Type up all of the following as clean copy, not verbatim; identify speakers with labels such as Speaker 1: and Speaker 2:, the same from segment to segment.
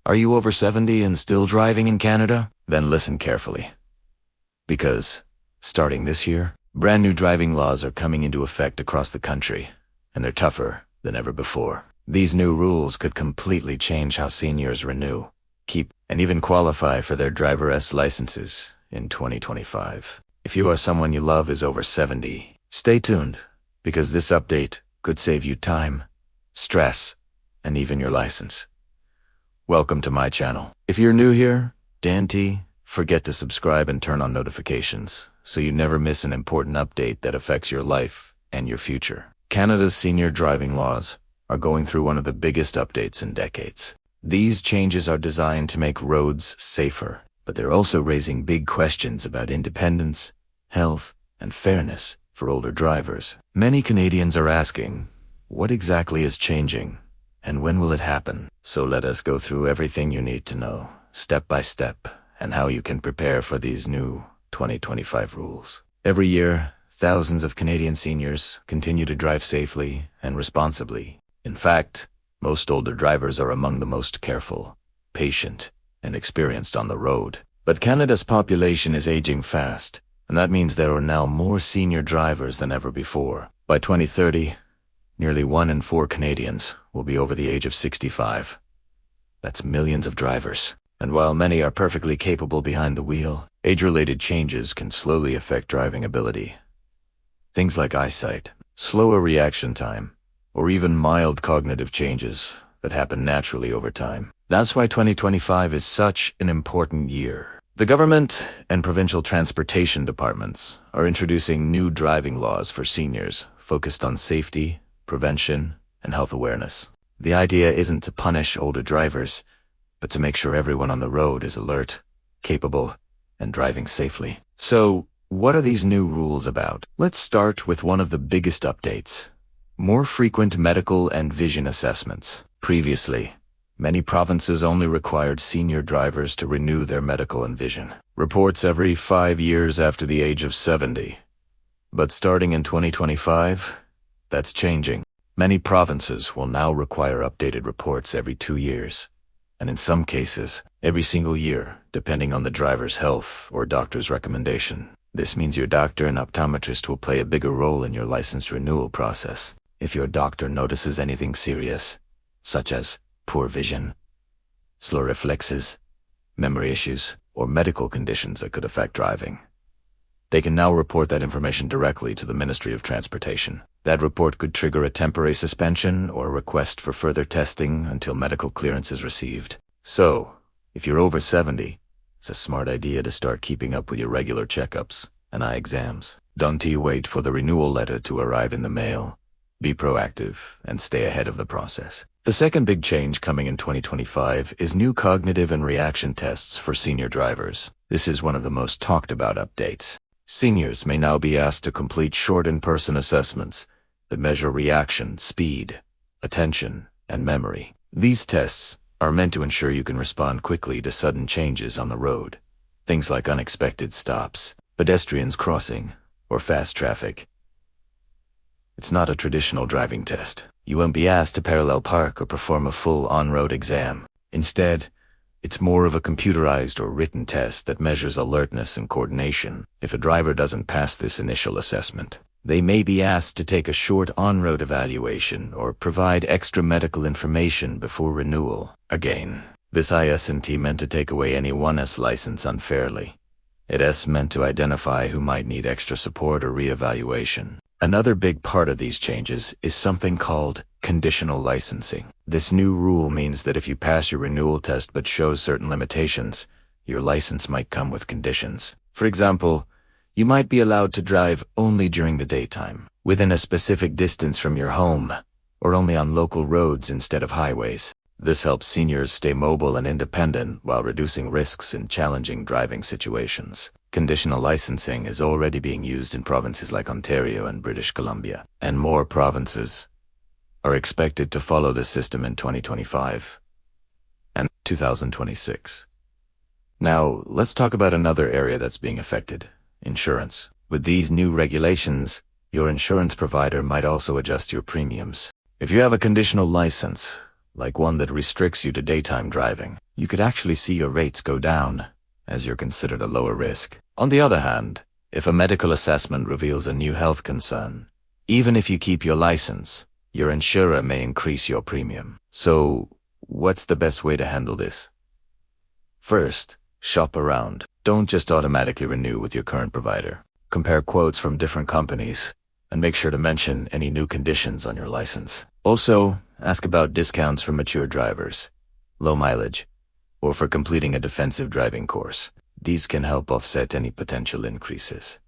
Speaker 1: Are you over 70 and still driving in Canada? Then listen carefully. Because, starting this year, brand new driving laws are coming into effect across the country, and they're tougher than ever before. These new rules could completely change how seniors renew, keep, and even qualify for their driver's licenses in 2025. If you or someone you love is over 70, stay tuned, because this update could save you time, stress, and even your license. Welcome to my channel. If you're new here, Dan T, forget to subscribe and turn on notifications so you never miss an important update that affects your life and your future. Canada's senior driving laws are going through one of the biggest updates in decades. These changes are designed to make roads safer, but they're also raising big questions about independence, health, and fairness for older drivers. Many Canadians are asking, what exactly is changing, and when will it happen? So let us go through everything you need to know, step by step, and how you can prepare for these new 2025 rules. Every year, thousands of Canadian seniors continue to drive safely and responsibly. In fact, most older drivers are among the most careful, patient, and experienced on the road. But Canada's population is aging fast, and that means there are now more senior drivers than ever before. By 2030, nearly 1 in 4 Canadians will be over the age of 65. That's millions of drivers. And while many are perfectly capable behind the wheel, age-related changes can slowly affect driving ability. Things like eyesight, slower reaction time, or even mild cognitive changes that happen naturally over time. That's why 2025 is such an important year. The government and provincial transportation departments are introducing new driving laws for seniors focused on safety, prevention, and health awareness. The idea isn't to punish older drivers, but to make sure everyone on the road is alert, capable, and driving safely. So, what are these new rules about? Let's start with one of the biggest updates: more frequent medical and vision assessments. Previously, many provinces only required senior drivers to renew their medical and vision reports every 5 years after the age of 70. But starting in 2025, that's changing. Many provinces will now require updated reports every 2 years, and in some cases, every single year, depending on the driver's health or doctor's recommendation. This means your doctor and optometrist will play a bigger role in your license renewal process. If your doctor notices anything serious, such as poor vision, slow reflexes, memory issues, or medical conditions that could affect driving, they can now report that information directly to the Ministry of Transportation. That report could trigger a temporary suspension or a request for further testing until medical clearance is received. So, if you're over 70, it's a smart idea to start keeping up with your regular checkups and eye exams. Don't wait for the renewal letter to arrive in the mail. Be proactive and stay ahead of the process. The second big change coming in 2025 is new cognitive and reaction tests for senior drivers. This is one of the most talked about updates. Seniors may now be asked to complete short in-person assessments that measure reaction, speed, attention, and memory. These tests are meant to ensure you can respond quickly to sudden changes on the road. Things like unexpected stops, pedestrians crossing, or fast traffic. It's not a traditional driving test. You won't be asked to parallel park or perform a full on-road exam. Instead, it's more of a computerized or written test that measures alertness and coordination. If a driver doesn't pass this initial assessment, they may be asked to take a short on-road evaluation or provide extra medical information before renewal. Again, this isn't meant to take away anyone's license unfairly. It's meant to identify who might need extra support or re-evaluation. Another big part of these changes is something called conditional licensing. This new rule means that if you pass your renewal test but shows certain limitations, your license might come with conditions. For example, you might be allowed to drive only during the daytime, within a specific distance from your home, or only on local roads instead of highways. This helps seniors stay mobile and independent while reducing risks in challenging driving situations. Conditional licensing is already being used in provinces like Ontario and British Columbia, and more provinces are expected to follow this system in 2025 and 2026. Now, let's talk about another area that's being affected: insurance. With these new regulations, your insurance provider might also adjust your premiums. If you have a conditional license, like one that restricts you to daytime driving, you could actually see your rates go down, as you're considered a lower risk. On the other hand, if a medical assessment reveals a new health concern, even if you keep your license, your insurer may increase your premium. So, what's the best way to handle this? First, shop around. Don't just automatically renew with your current provider. Compare quotes from different companies, and make sure to mention any new conditions on your license. Also, ask about discounts for mature drivers, low mileage, or for completing a defensive driving course. These can help offset any potential increases.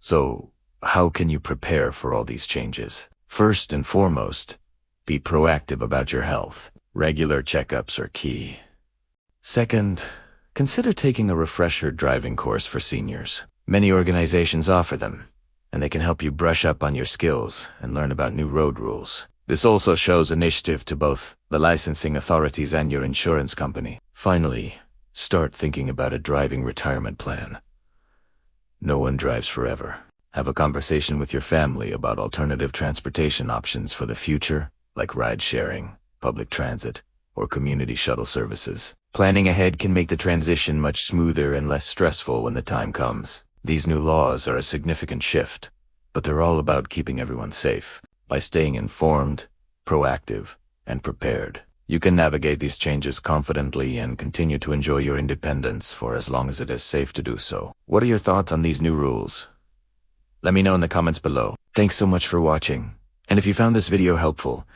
Speaker 1: So, how can you prepare for all these changes? First and foremost, be proactive about your health. Regular checkups are key. Second, consider taking a refresher driving course for seniors. Many organizations offer them, and they can help you brush up on your skills and learn about new road rules. This also shows initiative to both the licensing authorities and your insurance company. Finally, start thinking about a driving retirement plan. No one drives forever. Have a conversation with your family about alternative transportation options for the future, like ride-sharing, public transit, or community shuttle services. Planning ahead can make the transition much smoother and less stressful when the time comes. These new laws are a significant shift, but they're all about keeping everyone safe. By staying informed, proactive, and prepared, you can navigate these changes confidently and continue to enjoy your independence for as long as it is safe to do so. What are your thoughts on these new rules? Let me know in the comments below. Thanks so much for watching. And if you found this video helpful,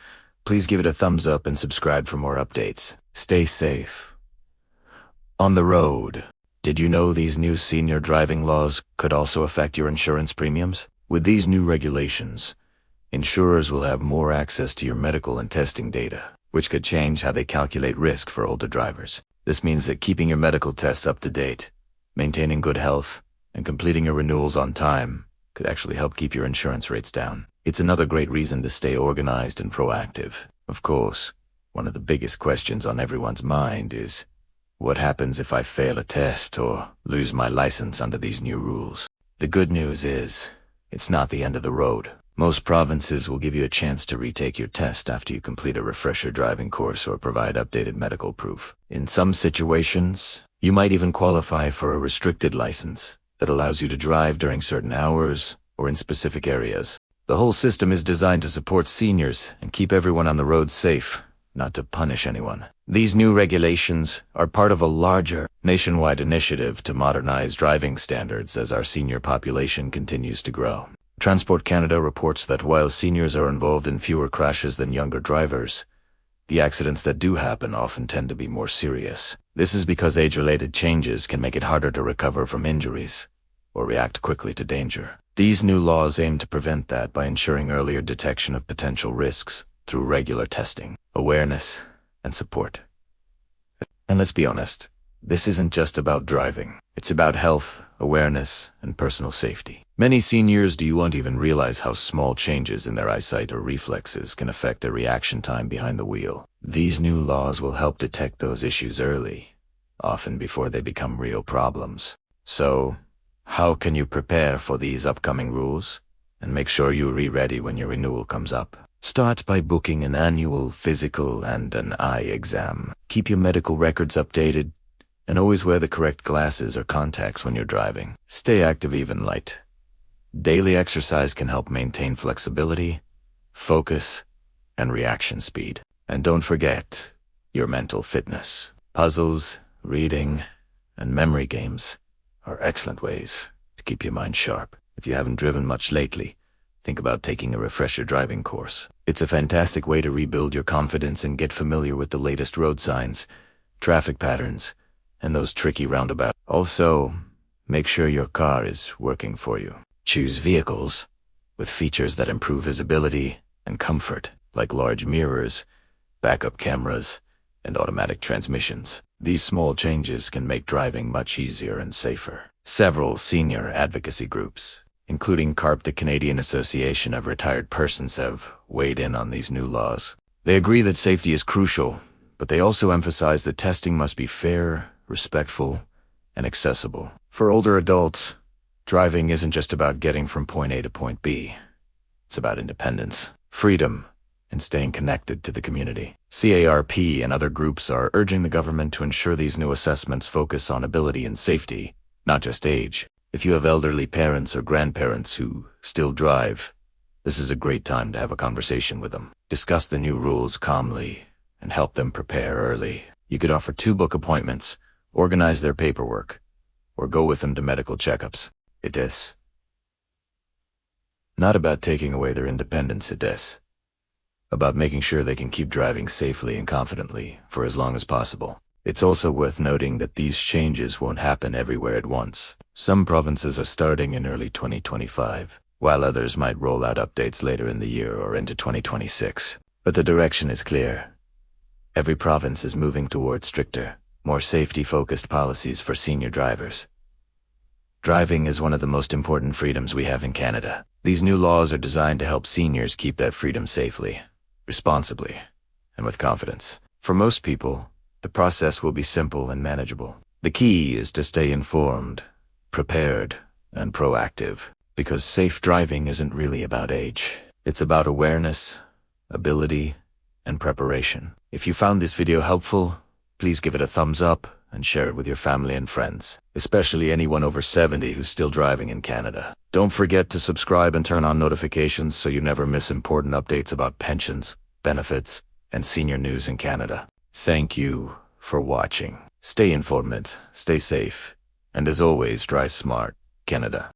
Speaker 1: please give it a thumbs up and subscribe for more updates. Stay safe. On the road. Did you know these new senior driving laws could also affect your insurance premiums? With these new regulations, insurers will have more access to your medical and testing data, which could change how they calculate risk for older drivers. This means that keeping your medical tests up to date, maintaining good health, and completing your renewals on time could actually help keep your insurance rates down. It's another great reason to stay organized and proactive. Of course, one of the biggest questions on everyone's mind is, what happens if I fail a test or lose my license under these new rules? The good news is, it's not the end of the road. Most provinces will give you a chance to retake your test after you complete a refresher driving course or provide updated medical proof. In some situations, you might even qualify for a restricted license that allows you to drive during certain hours or in specific areas. The whole system is designed to support seniors and keep everyone on the road safe, not to punish anyone. These new regulations are part of a larger nationwide initiative to modernize driving standards as our senior population continues to grow. Transport Canada reports that while seniors are involved in fewer crashes than younger drivers, the accidents that do happen often tend to be more serious. This is because age-related changes can make it harder to recover from injuries or react quickly to danger. These new laws aim to prevent that by ensuring earlier detection of potential risks through regular testing, awareness, and support. And let's be honest, this isn't just about driving. It's about health, awareness, and personal safety. Many seniors won't even realize how small changes in their eyesight or reflexes can affect their reaction time behind the wheel. These new laws will help detect those issues early, often before they become real problems. So, how can you prepare for these upcoming rules and make sure you're ready when your renewal comes up? Start by booking an annual physical and an eye exam. Keep your medical records updated and always wear the correct glasses or contacts when you're driving. Stay active, even light. Daily exercise can help maintain flexibility, focus, and reaction speed. And don't forget your mental fitness. Puzzles, reading, and memory games are excellent ways to keep your mind sharp. If you haven't driven much lately, think about taking a refresher driving course. It's a fantastic way to rebuild your confidence and get familiar with the latest road signs, traffic patterns, and those tricky roundabouts. Also, make sure your car is working for you. Choose vehicles with features that improve visibility and comfort, like large mirrors, backup cameras, and automatic transmissions. These small changes can make driving much easier and safer. Several senior advocacy groups, including CARP, the Canadian Association of Retired Persons, have weighed in on these new laws. They agree that safety is crucial, but they also emphasize that testing must be fair, respectful, and accessible. For older adults, driving isn't just about getting from point A to point B. It's about independence, freedom, and staying connected to the community. CARP and other groups are urging the government to ensure these new assessments focus on ability and safety, not just age. If you have elderly parents or grandparents who still drive, this is a great time to have a conversation with them. Discuss the new rules calmly and help them prepare early. You could offer 2 book appointments, organize their paperwork, or go with them to medical checkups. It is not about taking away their independence, it is about making sure they can keep driving safely and confidently for as long as possible. It's also worth noting that these changes won't happen everywhere at once. Some provinces are starting in early 2025, while others might roll out updates later in the year or into 2026. But the direction is clear. Every province is moving towards stricter, more safety-focused policies for senior drivers. Driving is one of the most important freedoms we have in Canada. These new laws are designed to help seniors keep that freedom safely, responsibly, and with confidence. For most people, the process will be simple and manageable. The key is to stay informed, prepared, and proactive, because safe driving isn't really about age. It's about awareness, ability, and preparation. If you found this video helpful, please give it a thumbs up and share it with your family and friends, especially anyone over 70 who's still driving in Canada. Don't forget to subscribe and turn on notifications so you never miss important updates about pensions, benefits, and senior news in Canada. Thank you for watching. Stay informed, stay safe, and as always, drive smart. Canada.